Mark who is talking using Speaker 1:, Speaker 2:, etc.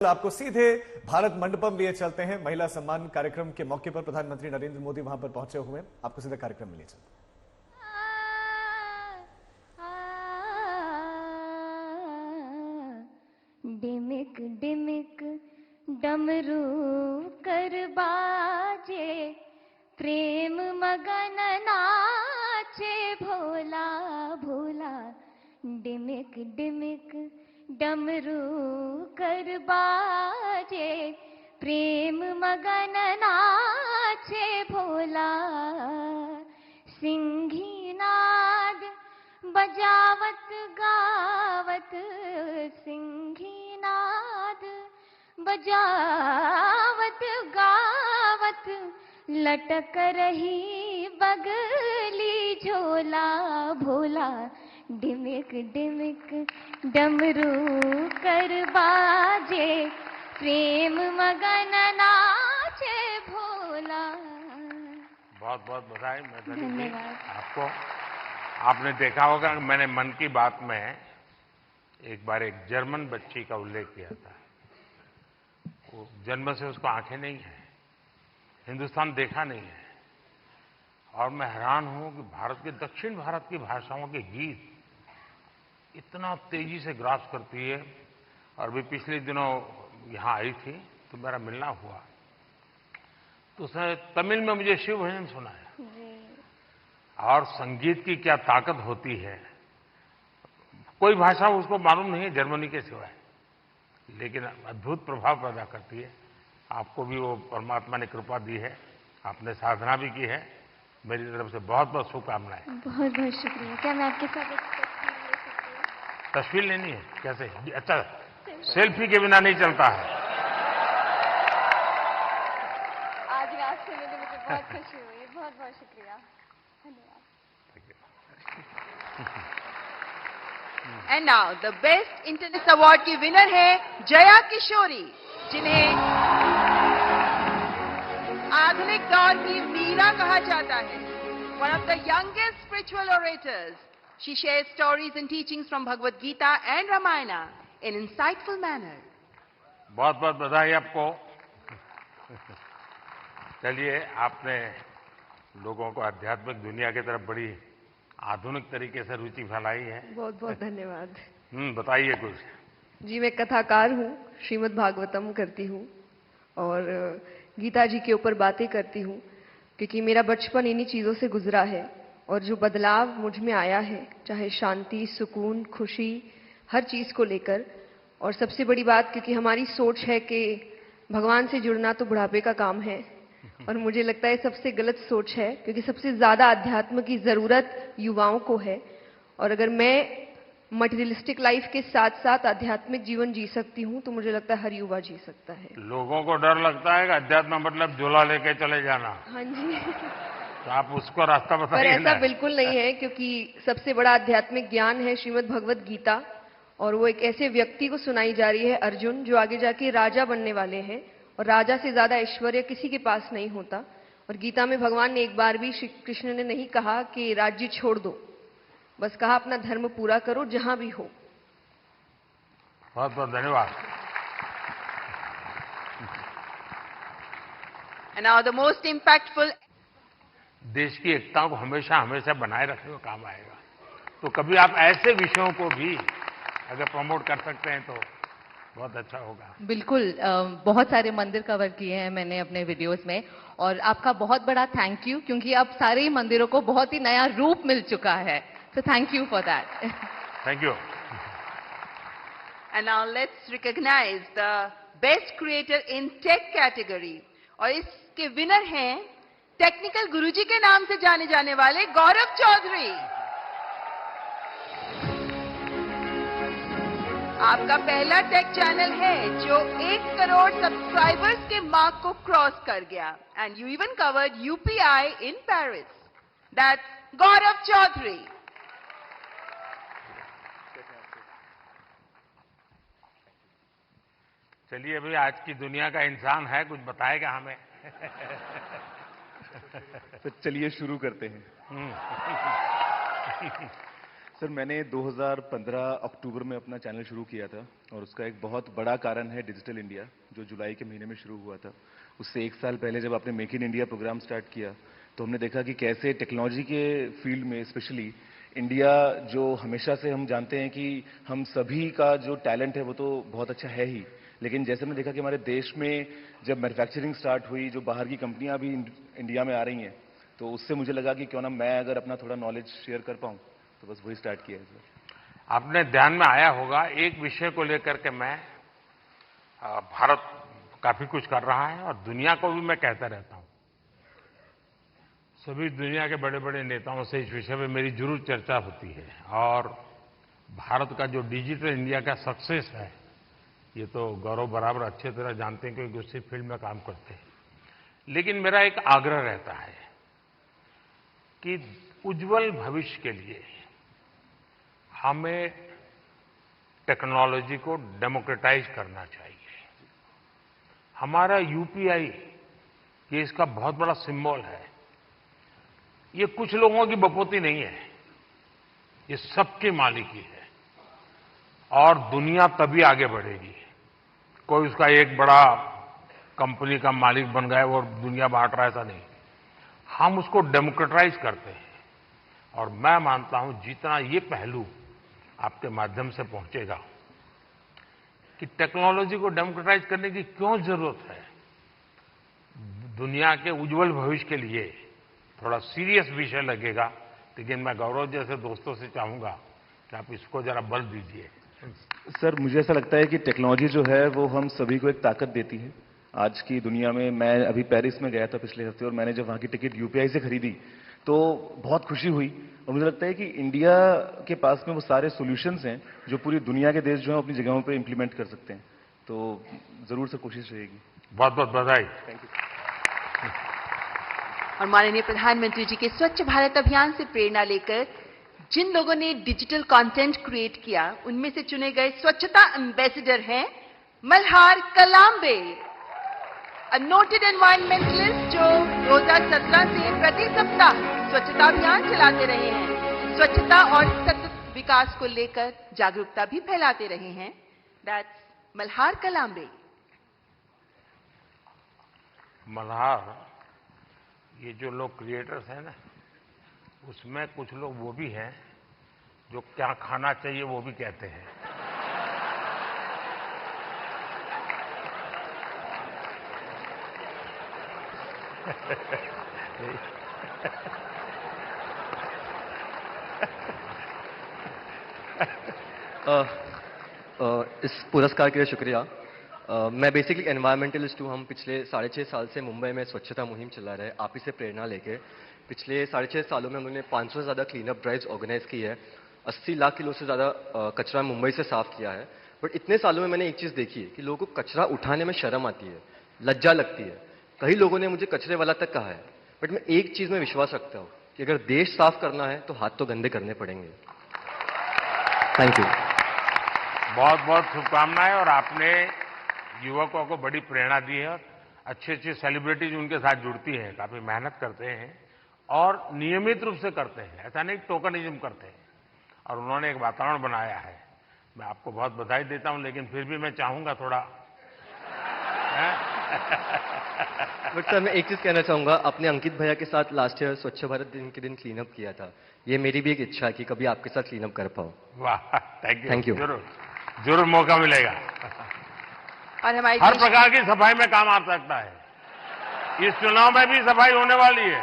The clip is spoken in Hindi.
Speaker 1: आपको सीधे भारत मंडपम लिए चलते हैं। महिला सम्मान कार्यक्रम के मौके पर प्रधानमंत्री नरेंद्र मोदी वहां पर पहुंचे हुए हैं। आपको सीधे कार्यक्रम में लिए चलते हैं।
Speaker 2: डिमिक डिमिक डमरू कर बाजे, प्रेम मगन नाचे भोला भोला। डिमिक डिमिक डमरू कर बाजे, प्रेम मगन नाचे भोला। सिंही नाद बजावत गावत, सिंही नाद बजावत गावत, लटक रही बगली झोला भोला। डिमिक डिमिक डमरू कर बाजे, प्रेम मगन नाचे भोला।
Speaker 3: बहुत बहुत बधाई आपको। आपने देखा होगा कि मैंने मन की बात में एक बार एक जर्मन बच्ची का उल्लेख किया था। वो जन्म से उसको आंखें नहीं है, हिंदुस्तान देखा नहीं है, और मैं हैरान हूं कि भारत के दक्षिण भारत की भाषाओं के गीत इतना तेजी से ग्रास करती है। और भी पिछले दिनों यहां आई थी तो मेरा मिलना हुआ, तो उसने तमिल में मुझे शिव भजन सुनाया। और संगीत की क्या ताकत होती है, कोई भाषा उसको मालूम नहीं है जर्मनी के सिवाय, लेकिन अद्भुत प्रभाव पैदा करती है। आपको भी वो परमात्मा ने कृपा दी है, आपने साधना भी की है। मेरी तरफ से बहुत बहुत शुभकामनाएं।
Speaker 2: बहुत बहुत शुक्रिया। क्या मैं आपके साथ एक
Speaker 3: तस्वीर लेनी है? कैसे? अच्छा, सेल्फी के बिना नहीं चलता है।
Speaker 2: आज रात से मिले, मुझे बहुत खुशी हुई। बहुत बहुत शुक्रिया, धन्यवाद।
Speaker 4: And now the best internet award की विनर है जया किशोरी, जिन्हें आधुनिक दौर की मीरा कहा जाता है। One of the youngest spiritual orators, she shares stories and teachings from Bhagavad Gita and Ramayana in insightful manner.
Speaker 3: बहुत बहुत बधाई आपको। चलिए, आपने लोगों को आध्यात्मिक दुनिया की तरफ बड़ी आधुनिक तरीके से रुचि फैलाई है।
Speaker 5: बहुत बहुत धन्यवाद।
Speaker 3: बताइए कुछ।
Speaker 5: जी, मैं कथाकार हूँ, श्रीमद् भागवतम करती हूँ और गीता जी के ऊपर बातें करती हूँ, क्योंकि मेरा बचपन इन्हीं चीज़ों से गुजरा है। और जो बदलाव मुझ में आया है, चाहे शांति, सुकून, खुशी, हर चीज़ को लेकर। और सबसे बड़ी बात, क्योंकि हमारी सोच है कि भगवान से जुड़ना तो बुढ़ापे का काम है, और मुझे लगता है सबसे गलत सोच है, क्योंकि सबसे ज़्यादा अध्यात्म की ज़रूरत युवाओं को है। और अगर मैं मटेरियलिस्टिक लाइफ के साथ साथ आध्यात्मिक जीवन जी सकती हूँ, तो मुझे लगता है हर युवा जी सकता है।
Speaker 3: लोगों को डर लगता है कि अध्यात्म मतलब झोला लेके चले जाना।
Speaker 5: हाँ जी।
Speaker 3: तो आप उसको रास्ता बताइए।
Speaker 5: पर ऐसा बिल्कुल नहीं है, क्योंकि सबसे बड़ा आध्यात्मिक ज्ञान है श्रीमद् भगवद गीता, और वो एक ऐसे व्यक्ति को सुनाई जा रही है, अर्जुन, जो आगे जाके राजा बनने वाले हैं। और राजा से ज्यादा ऐश्वर्य किसी के पास नहीं होता। और गीता में भगवान ने एक बार भी, श्री कृष्ण ने नहीं कहा कि राज्य छोड़ दो, बस कहा अपना धर्म पूरा करो जहां भी हो।
Speaker 3: बहुत बहुत धन्यवाद।
Speaker 4: And now the most impactful.
Speaker 3: देश की एकता को हमेशा हमेशा बनाए रखने का काम आएगा। तो कभी आप ऐसे विषयों को भी अगर प्रमोट कर सकते हैं तो बहुत अच्छा होगा।
Speaker 6: बिल्कुल। बहुत सारे मंदिर कवर किए हैं मैंने अपने वीडियोस में, और आपका बहुत बड़ा थैंक यू, क्योंकि अब सारे ही मंदिरों को बहुत ही नया रूप मिल चुका है। So thank you for that.
Speaker 3: Thank you.
Speaker 4: And now let's recognize the best creator in tech category. और इसके विनर हैं टेक्निकल गुरुजी के नाम से जाने जाने वाले गौरव चौधरी। आपका पहला टेक चैनल है जो 1 करोड़ सब्सक्राइबर्स के मार्क को क्रॉस कर गया। And you even covered UPI in Paris. That's Gaurav Chaudhary.
Speaker 3: चलिए, अभी आज की दुनिया का इंसान है, कुछ बताएगा हमें।
Speaker 7: तो चलिए शुरू करते हैं। सर मैंने 2015 अक्टूबर में अपना चैनल शुरू किया था और उसका एक बहुत बड़ा कारण है डिजिटल इंडिया, जो जुलाई के महीने में शुरू हुआ था। उससे 1 साल पहले जब आपने make in India programme start किया तो हमने देखा कि कैसे टेक्नोलॉजी के फील्ड में स्पेशली इंडिया, जो हमेशा से हम जानते हैं कि हम सभी का जो टैलेंट है वो तो बहुत अच्छा है ही, लेकिन जैसे हमने देखा कि हमारे देश में जब मैन्युफैक्चरिंग स्टार्ट हुई, जो बाहर की कंपनियां भी इंडिया में आ रही हैं, तो उससे मुझे लगा कि क्यों ना मैं अगर अपना थोड़ा नॉलेज शेयर कर पाऊं, तो बस वही स्टार्ट किया है सर।
Speaker 3: आपने ध्यान में आया होगा, एक विषय को लेकर के मैं भारत काफी कुछ कर रहा है और दुनिया को भी मैं कहता रहता हूं। सभी दुनिया के बड़े बड़े नेताओं से इस विषय में मेरी जरूर चर्चा होती है और भारत का जो डिजिटल इंडिया का सक्सेस है, ये तो गौरव बराबर अच्छे तरह जानते हैं क्योंकि उसी फील्ड में काम करते हैं। लेकिन मेरा एक आग्रह रहता है कि उज्जवल भविष्य के लिए हमें टेक्नोलॉजी को डेमोक्रेटाइज करना चाहिए। हमारा यूपीआई ये इसका बहुत बड़ा सिंबल है। ये कुछ लोगों की बपोती नहीं है, ये सबके मालिकी है और दुनिया तभी आगे बढ़ेगी। कोई उसका एक बड़ा कंपनी का मालिक बन गया और दुनिया बांट रहा है, ऐसा नहीं। हम उसको डेमोक्रेटाइज करते हैं और मैं मानता हूं जितना ये पहलू आपके माध्यम से पहुंचेगा कि टेक्नोलॉजी को डेमोक्रेटाइज करने की क्यों जरूरत है, दुनिया के उज्जवल भविष्य के लिए थोड़ा सीरियस विषय लगेगा। लेकिन मैं गौरव जैसे दोस्तों से चाहूंगा कि आप इसको जरा बल दीजिए।
Speaker 7: सर मुझे ऐसा लगता है कि टेक्नोलॉजी जो है वो हम सभी को एक ताकत देती है आज की दुनिया में। मैं अभी पेरिस में गया था पिछले हफ्ते और मैंने जब वहां की टिकट यूपीआई से खरीदी तो बहुत खुशी हुई और मुझे लगता है कि इंडिया के पास में वो सारे सॉल्यूशंस हैं जो पूरी दुनिया के देश जो है अपनी जगहों पे इंप्लीमेंट कर सकते हैं। तो जरूर से कोशिश रहेगी।
Speaker 3: बहुत बहुत बधाई।
Speaker 7: Thank you.
Speaker 4: और माननीय प्रधानमंत्री जी के स्वच्छ भारत अभियान से प्रेरणा लेकर जिन लोगों ने डिजिटल कंटेंट क्रिएट किया, उनमें से चुने गए स्वच्छता एम्बेसडर हैं मल्हार कलाम्बे, अ नोटेड एनवायरमेंटलिस्ट जो 2017 से प्रति सप्ताह स्वच्छता अभियान चलाते रहे हैं, स्वच्छता और सतत विकास को लेकर जागरूकता भी फैलाते रहे हैं। दैट्स मल्हार कलाम्बे।
Speaker 3: मल्हार, ये जो लोग क्रिएटर्स हैं ना, उसमें कुछ लोग वो भी हैं जो क्या खाना चाहिए वो भी कहते हैं।
Speaker 8: इस पुरस्कार के लिए शुक्रिया। मैं बेसिकली एनवायरमेंटलिस्ट हूँ। हम पिछले 6.5 साल से मुंबई में स्वच्छता मुहिम चला रहे हैं, आप ही से प्रेरणा लेके। पिछले 6.5 सालों में उन्होंने 500 से ज़्यादा क्लीनअप ड्राइव्स ऑर्गेनाइज की है, 80 लाख किलो से ज़्यादा कचरा मुंबई से साफ किया है। बट इतने सालों में मैंने एक चीज़ देखी है कि लोगों को कचरा उठाने में शर्म आती है, लज्जा लगती है। कई लोगों ने मुझे कचरे वाला तक कहा है। बट मैं एक चीज़ में विश्वास रखता हूँ कि अगर देश साफ करना है तो हाथ तो गंदे करने पड़ेंगे। Thank you.
Speaker 3: बहुत बहुत शुभकामनाएं। और आपने युवकों को बड़ी प्रेरणा दी है और अच्छी अच्छी सेलिब्रिटीज उनके साथ जुड़ती हैं, काफी मेहनत करते हैं और नियमित रूप से करते हैं, ऐसा नहीं टोकनिज्म करते हैं। और उन्होंने एक वातावरण बनाया है। मैं आपको बहुत बधाई देता हूं, लेकिन फिर भी मैं चाहूंगा थोड़ा
Speaker 8: बट सर मैं एक चीज कहना चाहूंगा, अपने अंकित भैया के साथ लास्ट ईयर स्वच्छ भारत दिन के दिन क्लीनअप किया था। ये मेरी भी एक इच्छा है कि कभी आपके साथ क्लीनअप कर पाऊं।
Speaker 3: वाह, थैंक यू।
Speaker 8: जरूर
Speaker 3: जरूर मौका मिलेगा।
Speaker 4: और हमारी
Speaker 3: हर प्रकार की सफाई में काम आ सकता है। इस चुनाव में भी सफाई होने वाली है।